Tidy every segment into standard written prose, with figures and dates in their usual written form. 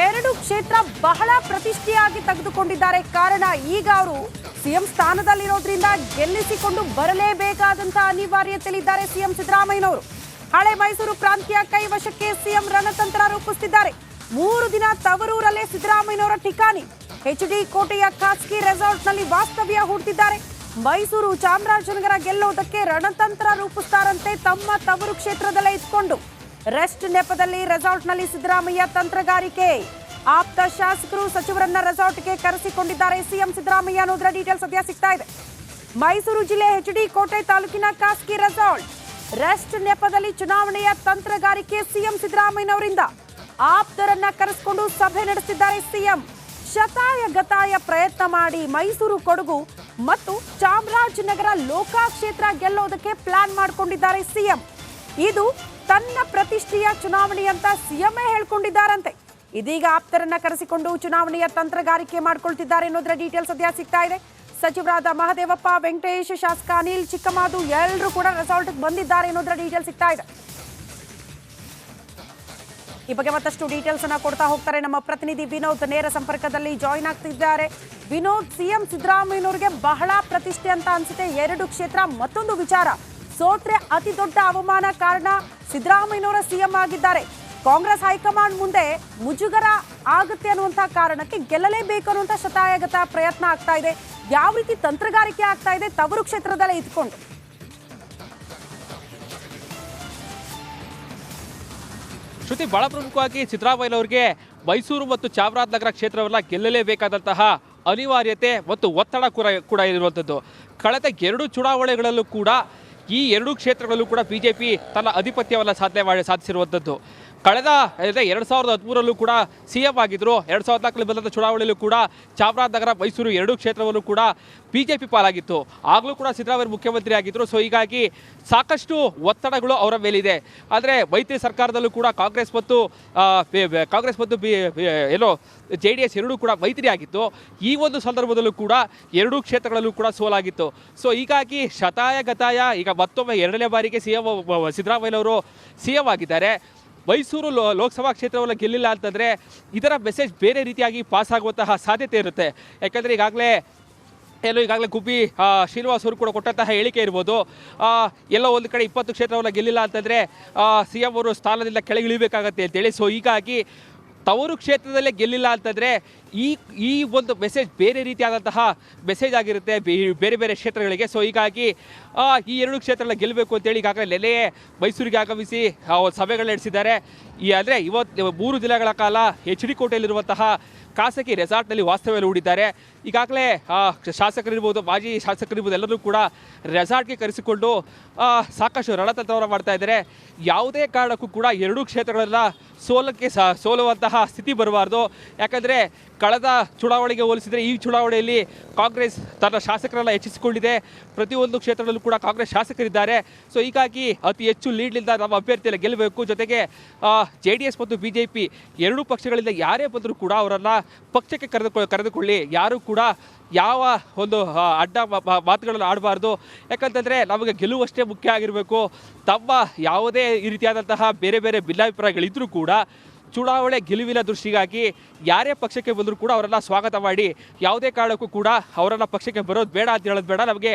ಎರಡು ಕ್ಷೇತ್ರ ಬಹಳ ಪ್ರತಿಷ್ಠೆಯಾಗಿ ತೆಗೆದುಕೊಂಡಿದ್ದಾರೆ. ಕಾರಣ ಈಗ ಅವರು ಸಿಎಂ ಸ್ಥಾನದಲ್ಲಿರೋದ್ರಿಂದ ಗೆಲ್ಲಿಸಿಕೊಂಡು ಬರಲೇಬೇಕಾದಂತ ಅನಿವಾರ್ಯತೆಯಲ್ಲಿದ್ದಾರೆ ಸಿಎಂ ಸಿದ್ದರಾಮಯ್ಯನವರು. ಹಳೆ ಮೈಸೂರು ಪ್ರಾಂತ್ಯ ಕೈವಶಕ್ಕೆ ಸಿಎಂ ರಣತಂತ್ರ ರೂಪಿಸುತ್ತಿದ್ದಾರೆ. 3 ದಿನ ತವರೂರಲ್ಲೇ ಸಿದ್ದರಾಮಯ್ಯನವರ ಠಿಕಾಣಿ. ಎಚ್ಡಿ ಕೋಟೆಯ ಖಾಸಗಿ ರೆಸಾರ್ಟ್ನಲ್ಲಿ ವಾಸ್ತವ್ಯ ಹೂಡ್ತಿದ್ದಾರೆ. ಮೈಸೂರು ಚಾಮರಾಜನಗರ ಗೆಲ್ಲೋದಕ್ಕೆ ರಣತಂತ್ರ ರೂಪಿಸ್ತಾರಂತೆ ತಮ್ಮ ತವರು ಕ್ಷೇತ್ರದಲ್ಲೇ ಇದ್ಕೊಂಡು. ರೆಸ್ಟ್ ನೆಪದಲ್ಲಿ ರೆಸಾರ್ಟ್ನಲ್ಲಿ ಸಿದ್ದರಾಮಯ್ಯ ತಂತ್ರಗಾರಿಕೆ. ಆಪ್ತ ಶಾಸಕರು ಸಚಿವರನ್ನ ರೆಸಾರ್ಟ್ಗೆ ಕರೆಸಿಕೊಂಡಿದ್ದಾರೆ ಸಿಎಂ ಸಿದ್ದರಾಮಯ್ಯ ಅನ್ನೋದರ ಡೀಟೇಲ್ಸ್ ಸದ್ಯ ಸಿಗ್ತಾ ಇದೆ. ಮೈಸೂರು ಜಿಲ್ಲೆ ಎಚ್ಡಿ ಕೋಟೆ ತಾಲೂಕಿನ ಖಾಸಗಿ ರೆಸಾರ್ಟ್. ರೆಸ್ಟ್ ನೆಪದಲ್ಲಿ ಚುನಾವಣೆಯ ತಂತ್ರಗಾರಿಕೆ ಸಿಎಂ ಸಿದ್ದರಾಮಯ್ಯನವರಿಂದ. ಆಪ್ತರನ್ನ ಕರೆಸಿಕೊಂಡು ಸಭೆ ನಡೆಸಿದ್ದಾರೆ ಸಿಎಂ. ಶತಾಯ ಗತಾಯ ಪ್ರಯತ್ನ ಮಾಡಿ ಮೈಸೂರು, ಕೊಡಗು ಮತ್ತು ಚಾಮರಾಜನಗರ ಲೋಕಾ ಕ್ಷೇತ್ರ ಗೆಲ್ಲೋದಕ್ಕೆ ಪ್ಲಾನ್ ಮಾಡಿಕೊಂಡಿದ್ದಾರೆ ಸಿಎಂ. ಇದು ತನ್ನ ಪ್ರತಿಷ್ಠೆಯ ಚುನಾವಣೆ ಅಂತ ಸಿಎಂఏ ಹೇಳ್ಕೊಂಡಿದ್ದಾರಂತೆ. ಇದೀಗ ಆಪ್ತರನ್ನ ಕರೆಸಿಕೊಂಡು ಚುನಾವಣೆಯ ತಂತ್ರಗಾರಿಕೆ ಮಾಡ್ಕೊಳ್ತಿದ್ದಾರೆ ಅನ್ನೋದರ ಡೀಟೇಲ್ಸ್ ಸದ್ಯ ಸಿಗ್ತಾ ಇದೆ. ಸಚಿವರಾದ ಮಹದೇವಪ್ಪ, ವೆಂಕಟೇಶ್, ಶಾಸಕ ಅನಿಲ್ ಚಿಕ್ಕಮಾದು ಎಲ್ಲರೂ ಕೂಡ ರೆಸಾರ್ಟ್ಗೆ ಬಂದಿದ್ದಾರೆ ಅನ್ನೋದರ ಡೀಟೇಲ್ಸ್ ಸಿಗ್ತಾ ಇದೆ. ಈ ಬಗ್ಗೆ ಮತ್ತಷ್ಟು ಡೀಟೇಲ್ಸ್ ಅನ್ನ ಕೊಡ್ತಾ ಹೋಗ್ತಾರೆ ನಮ್ಮ ಪ್ರತಿನಿಧಿ ವಿನೋದ್. ನೇರ ಸಂಪರ್ಕದಲ್ಲಿ ಜಾಯಿನ್ ಆಗ್ತಿದ್ದಾರೆ. ವಿನೋದ್, ಸಿಎಂ ಸಿದ್ದರಾಮಯ್ಯನವರಿಗೆ ಬಹಳ ಪ್ರತಿಷ್ಠೆ ಅಂತ ಅನ್ಸುತ್ತೆ 2 ಕ್ಷೇತ್ರ. ಮತ್ತೊಂದು ವಿಚಾರ, ಸೋತ್ರೆ ಅತಿ ದೊಡ್ಡ ಅವಮಾನ. ಕಾರಣ ಸಿದ್ದರಾಮಯ್ಯನವರ ಸಿಎಂ ಆಗಿದ್ದಾರೆ. ಕಾಂಗ್ರೆಸ್ ಹೈಕಮಾಂಡ್ ಮುಂದೆ ಮುಜುಗರ ಆಗುತ್ತೆ ಅನ್ನುವಂತಹ ಕಾರಣಕ್ಕೆ ಗೆಲ್ಲಲೇಬೇಕು ಅನ್ನುವಂಥ ಶತಾಯಗತ ಪ್ರಯತ್ನ ಆಗ್ತಾ ಇದೆ. ಯಾವ ರೀತಿ ತಂತ್ರಗಾರಿಕೆ ಆಗ್ತಾ ಇದೆ ತವರು ಕ್ಷೇತ್ರದಲ್ಲೇ ಇದ್ಕೊಂಡು? ಶ್ರುತಿ, ಬಹಳ ಪ್ರಮುಖವಾಗಿ ಸಿದ್ದರಾಮಯ್ಯನವರಿಗೆ ಮೈಸೂರು ಮತ್ತು ಚಾಮರಾಜನಗರ ಕ್ಷೇತ್ರವೆಲ್ಲ ಗೆಲ್ಲಲೇಬೇಕಾದಂತಹ ಅನಿವಾರ್ಯತೆ ಮತ್ತು ಒತ್ತಡ ಕೂಡ ಇರುವಂಥದ್ದು. ಕಳೆದ 2 ಚುನಾವಣೆಗಳಲ್ಲೂ ಕೂಡ ಈ 2 ಕ್ಷೇತ್ರಗಳಲ್ಲೂ ಕೂಡ ಬಿಜೆಪಿ ತನ್ನ ಆಧಿಪತ್ಯವನ್ನು ಸಾಧಿಸಿರುವಂಥದ್ದು. ಕಳೆದ 2013ರಲ್ಲೂ ಕೂಡ ಸಿಎಂ ಆಗಿದ್ದರು. 2014 ಬಂದಂಥ ಚುನಾವಣೆಯಲ್ಲೂ ಕೂಡ ಚಾಮರಾಜನಗರ, ಮೈಸೂರು 2 ಕ್ಷೇತ್ರವಲ್ಲೂ ಕೂಡ ಬಿಜೆಪಿ ಪಾಲಾಗಿತ್ತು. ಆಗಲೂ ಕೂಡ ಸಿದ್ದರಾಮಯ್ಯ ಮುಖ್ಯಮಂತ್ರಿ ಆಗಿದ್ದರು. ಸೊ ಹೀಗಾಗಿ ಸಾಕಷ್ಟು ಒತ್ತಡಗಳು ಅವರ ಮೇಲಿದೆ. ಆದರೆ ಮೈತ್ರಿ ಸರ್ಕಾರದಲ್ಲೂ ಕೂಡ ಕಾಂಗ್ರೆಸ್ ಮತ್ತು JDS ಎರಡೂ ಕೂಡ ಮೈತ್ರಿ ಆಗಿತ್ತು. ಈ ಒಂದು ಸಂದರ್ಭದಲ್ಲೂ ಕೂಡ 2 ಕ್ಷೇತ್ರಗಳಲ್ಲೂ ಕೂಡ ಸೋಲಾಗಿತ್ತು. ಸೊ ಹೀಗಾಗಿ ಶತಾಯ ಗತಾಯ ಈಗ ಮತ್ತೊಮ್ಮೆ 2ನೇ ಬಾರಿಗೆ ಸಿದ್ದರಾಮಯ್ಯನವರು ಸಿಎಂ ಆಗಿದ್ದಾರೆ. ಮೈಸೂರು ಲೋಕಸಭಾ ಕ್ಷೇತ್ರವನ್ನು ಗೆಲ್ಲಿಲ್ಲ ಅಂತಂದರೆ ಇದರ ಮೆಸೇಜ್ ಬೇರೆ ರೀತಿಯಾಗಿ ಪಾಸ್ ಆಗುವಂತಹ ಸಾಧ್ಯತೆ ಇರುತ್ತೆ. ಯಾಕಂದರೆ ಈಗಾಗಲೇ ಗುಬ್ಬಿ ಶ್ರೀನಿವಾಸ್ ಅವರು ಕೂಡ ಕೊಟ್ಟಂತಹ ಹೇಳಿಕೆ ಇರ್ಬೋದು. ಎಲ್ಲೋ ಒಂದು ಕಡೆ 20 ಕ್ಷೇತ್ರವನ್ನು ಗೆಲ್ಲಿಲ್ಲ ಅಂತಂದರೆ ಸಿಎಂ ಅವರು ಸ್ಥಾನದಿಂದ ಕೆಳಗಿಳಿಬೇಕಾಗತ್ತೆ ಅಂತೇಳಿ. ಸೊ ಹೀಗಾಗಿ ತವರು ಕ್ಷೇತ್ರದಲ್ಲೇ ಗೆಲ್ಲಿಲ್ಲ ಅಂತಂದರೆ ಈ ಒಂದು ಮೆಸೇಜ್ ಬೇರೆ ರೀತಿಯಾದಂತಹ ಮೆಸೇಜ್ ಆಗಿರುತ್ತೆ ಬೇರೆ ಬೇರೆ ಕ್ಷೇತ್ರಗಳಿಗೆ. ಸೊ ಹೀಗಾಗಿ ಈ 2 ಕ್ಷೇತ್ರಗಳ ಗೆಲ್ಲಬೇಕು ಅಂತೇಳಿ ಈಗಾಗಲೇ ನೆಲೆಯೇ ಮೈಸೂರಿಗೆ ಆಗಮಿಸಿ ಸಭೆಗಳು ನಡೆಸಿದ್ದಾರೆ. ಅಂದರೆ ಇವತ್ತು 3 ದಿನಗಳ ಕಾಲ ಎಚ್ ಡಿ ಕೋಟೆಯಲ್ಲಿರುವಂತಹ ಖಾಸಗಿ ರೆಸಾರ್ಟ್ನಲ್ಲಿ ವಾಸ್ತವ್ಯ ಹೂಡಿದ್ದಾರೆ. ಈಗಾಗಲೇ ಶಾಸಕರಿರ್ಬೋದು, ಮಾಜಿ ಶಾಸಕರಿರ್ಬೋದು, ಎಲ್ಲರೂ ಕೂಡ ರೆಸಾರ್ಟ್ಗೆ ಕರೆಸಿಕೊಂಡು ಸಾಕಷ್ಟು ರಣತಂತ್ರವನ್ನು ಮಾಡ್ತಾ ಇದ್ದಾರೆ. ಯಾವುದೇ ಕಾರಣಕ್ಕೂ ಕೂಡ 2 ಕ್ಷೇತ್ರಗಳೆಲ್ಲ ಸೋಲುವಂತಹ ಸ್ಥಿತಿ ಬರಬಾರ್ದು. ಯಾಕಂದರೆ ಕಳೆದ ಚುನಾವಣೆಗೆ ಹೋಲಿಸಿದರೆ ಈ ಚುನಾವಣೆಯಲ್ಲಿ ಕಾಂಗ್ರೆಸ್ ತನ್ನ ಶಾಸಕರೆಲ್ಲ ಹೆಚ್ಚಿಸಿಕೊಂಡಿದೆ. ಪ್ರತಿಯೊಂದು ಕ್ಷೇತ್ರದಲ್ಲೂ ಕೂಡ ಕಾಂಗ್ರೆಸ್ ಶಾಸಕರಿದ್ದಾರೆ. ಸೊ ಹೀಗಾಗಿ ಅತಿ ಹೆಚ್ಚು ಲೀಡ್ನಿಂದ ನಮ್ಮ ಅಭ್ಯರ್ಥಿಯನ್ನು ಗೆಲ್ಲಬೇಕು. ಜೊತೆಗೆ JDS ಮತ್ತು ಬಿಜೆಪಿ 2 ಪಕ್ಷಗಳಿಂದ ಯಾರೇ ಬಂದರೂ ಕೂಡ ಅವರನ್ನು ಪಕ್ಷಕ್ಕೆ ಕರೆದುಕೊಳ್ಳಿ. ಯಾರೂ ಕೂಡ ಯಾವ ಒಂದು ಅಡ್ಡ ಮಾತುಗಳನ್ನು ಆಡಬಾರ್ದು. ಯಾಕಂತಂದರೆ ನಮಗೆ ಗೆಲುವಷ್ಟೇ ಮುಖ್ಯ ಆಗಿರಬೇಕು. ತಮ್ಮ ಯಾವುದೇ ಈ ರೀತಿಯಾದಂತಹ ಬೇರೆ ಬೇರೆ ಭಿನ್ನಾಭಿಪ್ರಾಯಗಳಿದ್ದರೂ ಕೂಡ ಚುನಾವಣೆ ಗೆಲುವಿನ ದೃಷ್ಟಿಗಾಗಿ ಯಾರೇ ಪಕ್ಷಕ್ಕೆ ಬಂದರೂ ಕೂಡ ಅವರೆಲ್ಲ ಸ್ವಾಗತ ಮಾಡಿ. ಯಾವುದೇ ಕಾರಣಕ್ಕೂ ಕೂಡ ಅವರನ್ನು ಪಕ್ಷಕ್ಕೆ ಬರೋದು ಬೇಡ ಅಂತ ಹೇಳೋದು ಬೇಡ. ನಮಗೆ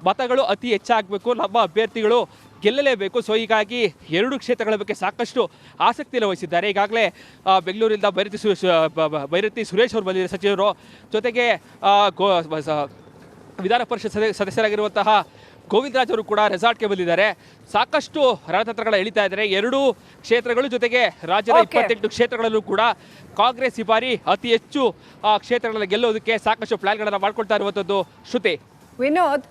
ಮತಗಳು ಅತಿ ಹೆಚ್ಚಾಗಬೇಕು, ನಮ್ಮ ಅಭ್ಯರ್ಥಿಗಳು ಗೆಲ್ಲಲೇಬೇಕು. ಸೊ ಹೀಗಾಗಿ 2 ಕ್ಷೇತ್ರಗಳ ಬಗ್ಗೆ ಸಾಕಷ್ಟು ಆಸಕ್ತಿಯನ್ನು ವಹಿಸಿದ್ದಾರೆ. ಈಗಾಗಲೇ ಬೆಂಗಳೂರಿಂದ ಬೈರತಿ ಸುರೇಶ್ ಅವರು ಬಂದಿದ್ದಾರೆ ಸಚಿವರು. ಜೊತೆಗೆ ವಿಧಾನ ಪರಿಷತ್ ಸದಸ್ಯರಾಗಿರುವಂತಹ ಗೋವಿಂದರಾಜ್ ಅವರು ಕೂಡ ರೆಸಾರ್ಟ್ಗೆ ಬಂದಿದ್ದಾರೆ. ಸಾಕಷ್ಟು ರಣತಂತ್ರಗಳ ಎಳಿತಾ ಇದ್ದಾರೆ 2 ಕ್ಷೇತ್ರಗಳು. ಜೊತೆಗೆ ರಾಜ್ಯದ 28 ಕ್ಷೇತ್ರಗಳಲ್ಲೂ ಕೂಡ ಕಾಂಗ್ರೆಸ್ ಈ ಬಾರಿ ಅತಿ ಹೆಚ್ಚು ಕ್ಷೇತ್ರಗಳನ್ನು ಗೆಲ್ಲೋದಕ್ಕೆ ಸಾಕಷ್ಟು ಪ್ಲಾನ್ಗಳನ್ನು ಮಾಡ್ಕೊಳ್ತಾ ಇರುವಂಥದ್ದು. ಶ್ರುತಿ, ವಿನೋದ್,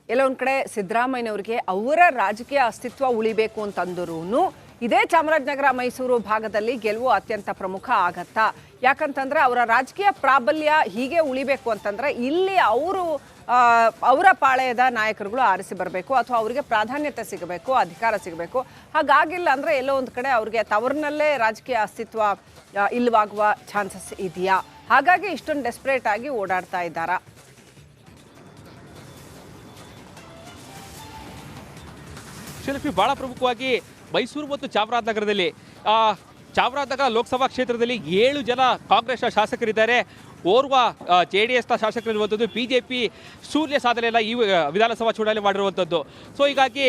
ಎಲ್ಲ ಒಂದು ಕಡೆ ಸಿದ್ದರಾಮಯ್ಯನವರಿಗೆ ಅವರ ರಾಜಕೀಯ ಅಸ್ತಿತ್ವ ಉಳಿಬೇಕು ಅಂತಂದ್ರೂ ಇದೇ ಚಾಮರಾಜನಗರ ಮೈಸೂರು ಭಾಗದಲ್ಲಿ ಗೆಲುವು ಅತ್ಯಂತ ಪ್ರಮುಖ ಆಗತ್ತಾ? ಯಾಕಂತಂದ್ರೆ ಅವರ ರಾಜಕೀಯ ಪ್ರಾಬಲ್ಯ ಹೀಗೆ ಉಳಿಬೇಕು ಅಂತಂದ್ರೆ ಇಲ್ಲಿ ಅವರ ಪಾಳೆಯದ ನಾಯಕರುಗಳು ಆರಿಸಿ ಬರಬೇಕು, ಅಥವಾ ಅವರಿಗೆ ಪ್ರಾಧಾನ್ಯತೆ ಸಿಗಬೇಕು, ಅಧಿಕಾರ ಸಿಗಬೇಕು. ಹಾಗಾಗಿಲ್ಲ ಅಂದರೆ ಎಲ್ಲೋ ಒಂದು ಕಡೆ ಅವ್ರಿಗೆ ತವರಿನಲ್ಲೇ ರಾಜಕೀಯ ಅಸ್ತಿತ್ವ ಇಲ್ಲವಾಗುವ ಚಾನ್ಸಸ್ ಇದೆಯಾ? ಹಾಗಾಗಿ ಇಷ್ಟೊಂದು ಡೆಸ್ಪರೇಟ್ ಆಗಿ ಓಡಾಡ್ತಾ ಇದ್ದಾರಾ? ಶ್ರೀಲಕ್ಷ್ಮಿ, ಬಹಳ ಪ್ರಮುಖವಾಗಿ ಮೈಸೂರು ಮತ್ತು ಚಾಮರಾಜನಗರದಲ್ಲಿ ಚಾಮರಾಜನಗರ ಲೋಕಸಭಾ ಕ್ಷೇತ್ರದಲ್ಲಿ 7 ಜನ ಕಾಂಗ್ರೆಸ್ನ ಶಾಸಕರಿದ್ದಾರೆ. ಓರ್ವ JDSನ ಶಾಸಕರಿರುವಂಥದ್ದು, BJP ಶೂನ್ಯ ಸಾಧನೆಯನ್ನು ಈ ವಿಧಾನಸಭಾ ಚುನಾವಣೆ ಮಾಡಿರುವಂಥದ್ದು. ಸೊ ಹೀಗಾಗಿ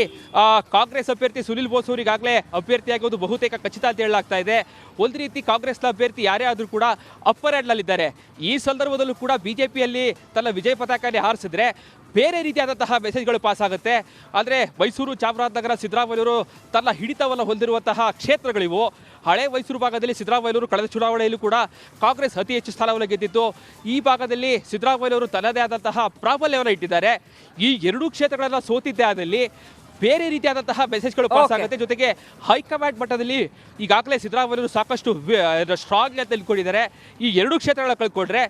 ಕಾಂಗ್ರೆಸ್ ಅಭ್ಯರ್ಥಿ ಸುನಿಲ್ ಬೋಸ್ ಅವರು ಈಗಾಗಲೇ ಅಭ್ಯರ್ಥಿಯಾಗೋದು ಬಹುತೇಕ ಖಚಿತ ಅಂತ ಹೇಳಲಾಗ್ತಾ ಇದೆ. ಒಂದು ರೀತಿ ಕಾಂಗ್ರೆಸ್ನ ಅಭ್ಯರ್ಥಿ ಯಾರೇ ಆದರೂ ಕೂಡ ಅಪ್ಪರ್ ಹ್ಯಾಂಡ್ನಲ್ಲಿದ್ದಾರೆ. ಈ ಸಂದರ್ಭದಲ್ಲೂ ಕೂಡ BJPಯಲ್ಲಿ ತನ್ನ ವಿಜಯ ಪತಾಕಲ್ಲಿ ಹಾರಿಸಿದ್ರೆ ಬೇರೆ ರೀತಿಯಾದಂತಹ ಮೆಸೇಜ್ಗಳು ಪಾಸ್ ಆಗುತ್ತೆ. ಅಂದರೆ ಮೈಸೂರು, ಚಾಮರಾಜನಗರ ಸಿದ್ದರಾಮಯ್ಯವರು ತನ್ನ ಹಿಡಿತವನ್ನು ಹೊಂದಿರುವಂತಹ ಕ್ಷೇತ್ರಗಳಿವು. ಹಳೆ ಮೈಸೂರು ಭಾಗದಲ್ಲಿ ಸಿದ್ದರಾಮಯ್ಯವರು ಕಳೆದ ಚುನಾವಣೆಯಲ್ಲೂ ಕೂಡ ಕಾಂಗ್ರೆಸ್ ಅತಿ ಹೆಚ್ಚು ಸ್ಥಾನವನ್ನು ಗೆದ್ದಿತ್ತು. ಈ ಭಾಗದಲ್ಲಿ ಸಿದ್ದರಾಮಯ್ಯವರು ತನ್ನದೇ ಆದಂತಹ ಪ್ರಾಬಲ್ಯವನ್ನು ಇಟ್ಟಿದ್ದಾರೆ. ಈ 2 ಕ್ಷೇತ್ರಗಳೆಲ್ಲ ಸೋತಿದ್ದೇ ಆದಲ್ಲಿ ಬೇರೆ ರೀತಿಯಾದಂತಹ ಮೆಸೇಜ್ಗಳು ಪಾಸ್ ಆಗುತ್ತೆ. ಜೊತೆಗೆ ಹೈಕಮಾಂಡ್ ಮಟ್ಟದಲ್ಲಿ ಈಗಾಗಲೇ ಸಿದ್ದರಾಮಯ್ಯವರು ಸಾಕಷ್ಟು ಸ್ಟ್ರಾಂಗ್ ಅಂತ ತಿಳ್ಕೊಂಡಿದ್ದಾರೆ. ಈ 2 ಕ್ಷೇತ್ರಗಳ ಕಳ್ಕೊಂಡ್ರೆ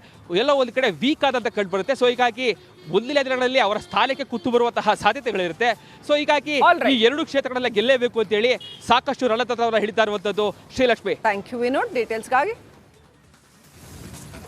ಎಲ್ಲ ಒಂದು ಕಡೆ ವೀಕ್ ಆದಂತ ಕಂಡು ಬರುತ್ತೆ. ಸೊ ಹೀಗಾಗಿ ಮುಂದಿನ ದಿನಗಳಲ್ಲಿ ಅವರ ಸ್ಥಾನಕ್ಕೆ ಕುತ್ತು ಬರುವಂತಹ ಸಾಧ್ಯತೆಗಳಿರುತ್ತೆ. ಸೊ ಹೀಗಾಗಿ ಈ 2 ಕ್ಷೇತ್ರಗಳೆಲ್ಲ ಗೆಲ್ಲೇಬೇಕು ಅಂತೇಳಿ ಸಾಕಷ್ಟು ರಣತಂತ್ರವನ್ನು ಹಿಡಿತಾ ಇರುವಂತದ್ದು ಶ್ರೀಲಕ್ಷ್ಮಿ. Thank you Vinod ಡೀಟೇಲ್ಸ್ಗಾಗಿ.